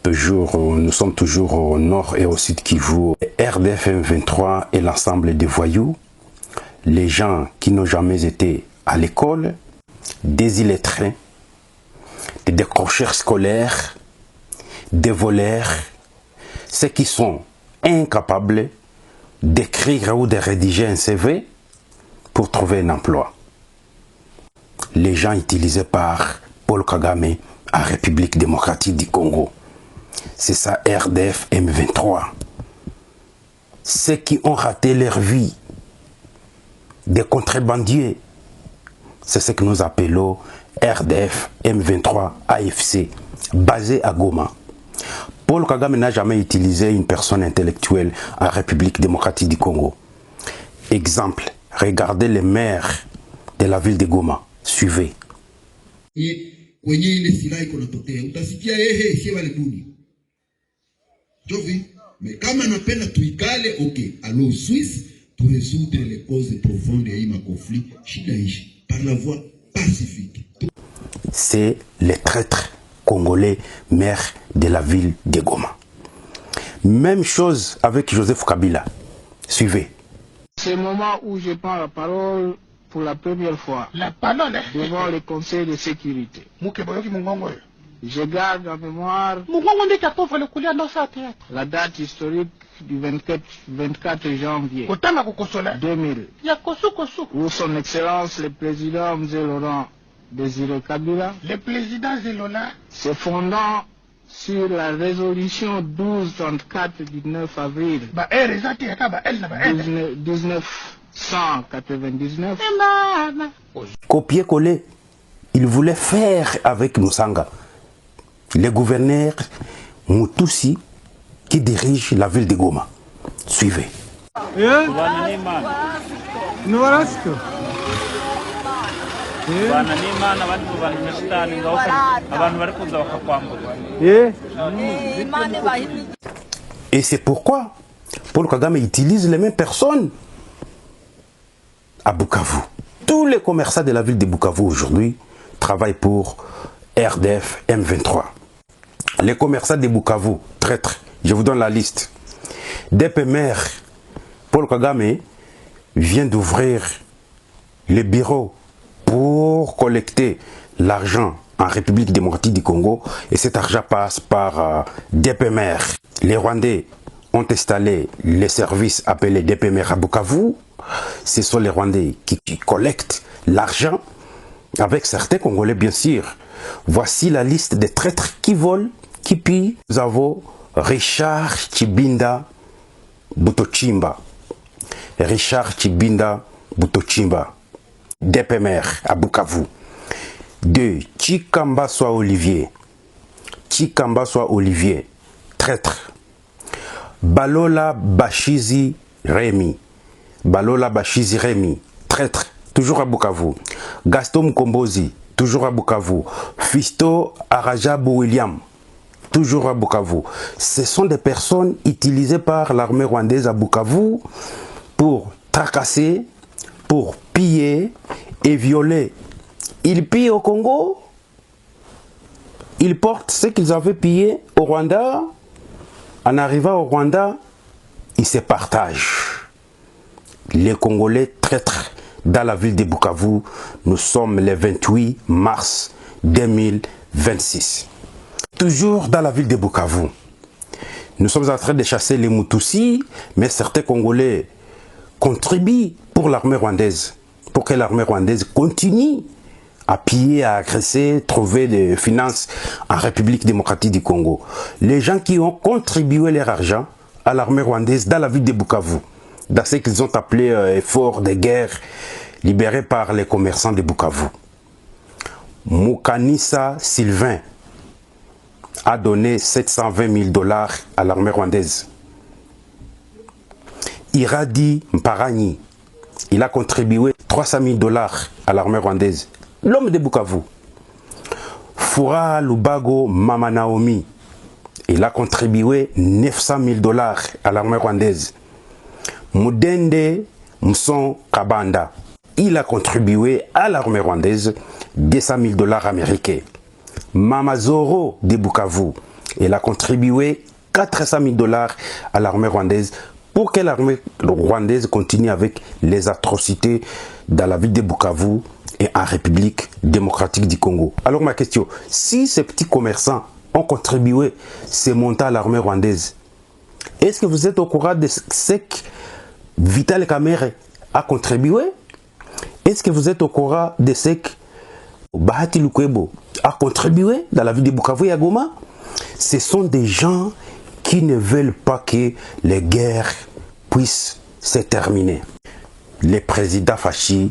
Nous sommes toujours au nord et au sud Kivu. RDF M23 et l'ensemble des voyous, les gens qui n'ont jamais été à l'école, des illettrés, des décrocheurs scolaires, des voleurs, ceux qui sont incapables d'écrire ou de rédiger un CV pour trouver un emploi. Les gens utilisés par Paul Kagame en République démocratique du Congo. C'est ça RDF M23. Ceux qui ont raté leur vie, des contrebandiers, c'est ce que nous appelons RDF M23 AFC, basé à Goma. Paul Kagame n'a jamais utilisé une personne intellectuelle en République démocratique du Congo. Exemple, regardez les maires de la ville de Goma. Suivez. Mais comme on appelle tuikale, ok, allons au Suisse pour résoudre les causes profondes de conflit par la voie pacifique. C'est les traîtres congolais maires de la ville de Goma. Même chose avec Joseph Kabila. Suivez. C'est le moment où je prends la parole pour la première fois. La parole devant le Conseil de sécurité. Je garde en mémoire la date historique du 24 janvier 2000, où son Excellence le Président Mzee Laurent Désiré Kabila, le Président Zelona, se fondant sur la résolution 1234 du 9 avril 1999, copier-coller, il voulait faire avec Musanga, les gouverneurs Mutusi qui dirigent la ville de Goma. Suivez. Et c'est pourquoi Paul Kagame utilise les mêmes personnes à Bukavu. Tous les commerçants de la ville de Bukavu aujourd'hui travaillent pour RDF M23. Les commerçants de Bukavu, traîtres, je vous donne la liste. DPMR, Paul Kagame vient d'ouvrir le bureau pour collecter l'argent en République démocratique du Congo et cet argent passe par DPMR. Les Rwandais ont installé les services appelés DPMR à Bukavu. Ce sont les Rwandais qui collectent l'argent avec certains Congolais bien sûr. Voici la liste des traîtres qui volent, qui pillent. Nous avons Richard Chibinda Butochimba. Richard Chibinda Butochimba, DPMR à Bukavu. 2. Chikambaswa Olivier. Chikambaswa Olivier, traître. Balola Bashizi Rémi. Balola Bashizi Rémi, traître, toujours à Bukavu. Gaston Mkombozi, toujours à Bukavu. Fisto Arajabou William, toujours à Bukavu. Ce sont des personnes utilisées par l'armée rwandaise à Bukavu pour tracasser, pour piller et violer. Ils pillent au Congo, ils portent ce qu'ils avaient pillé au Rwanda. En arrivant au Rwanda, ils se partagent. Les Congolais traîtres dans la ville de Bukavu, nous sommes le 28 mars 2026. Toujours dans la ville de Bukavu, nous sommes en train de chasser les Mutusi, mais certains Congolais contribuent pour l'armée rwandaise, pour que l'armée rwandaise continue à piller, à agresser, trouver des finances en République démocratique du Congo. Les gens qui ont contribué leur argent à l'armée rwandaise dans la ville de Bukavu, dans ce qu'ils ont appelé effort de guerre libéré par les commerçants de Bukavu. Mukanisa Sylvain a donné 720 000 $ à l'armée rwandaise. Iradi Mparani, il a contribué 300 000 $ à l'armée rwandaise. L'homme de Bukavu. Fura Lubago Mama Naomi, il a contribué 900 000 $ à l'armée rwandaise. Mudende Mson Kabanda, il a contribué à l'armée rwandaise 200 000 $ américains. Mama Zoro de Bukavu Elle a contribué 400 000 $ à l'armée rwandaise pour que l'armée rwandaise continue avec les atrocités dans la ville de Bukavu et en République démocratique du Congo. Alors ma question, si ces petits commerçants ont contribué ces montants à l'armée rwandaise, est-ce que vous êtes au courant de ce que Vital Kamerhe a contribué? Est-ce que vous êtes au courant de ce que Bahati Lukwebo a contribué dans la ville de Bukavu et à Goma? Ce sont des gens qui ne veulent pas que les guerres puissent se terminer. Les présidents Fachi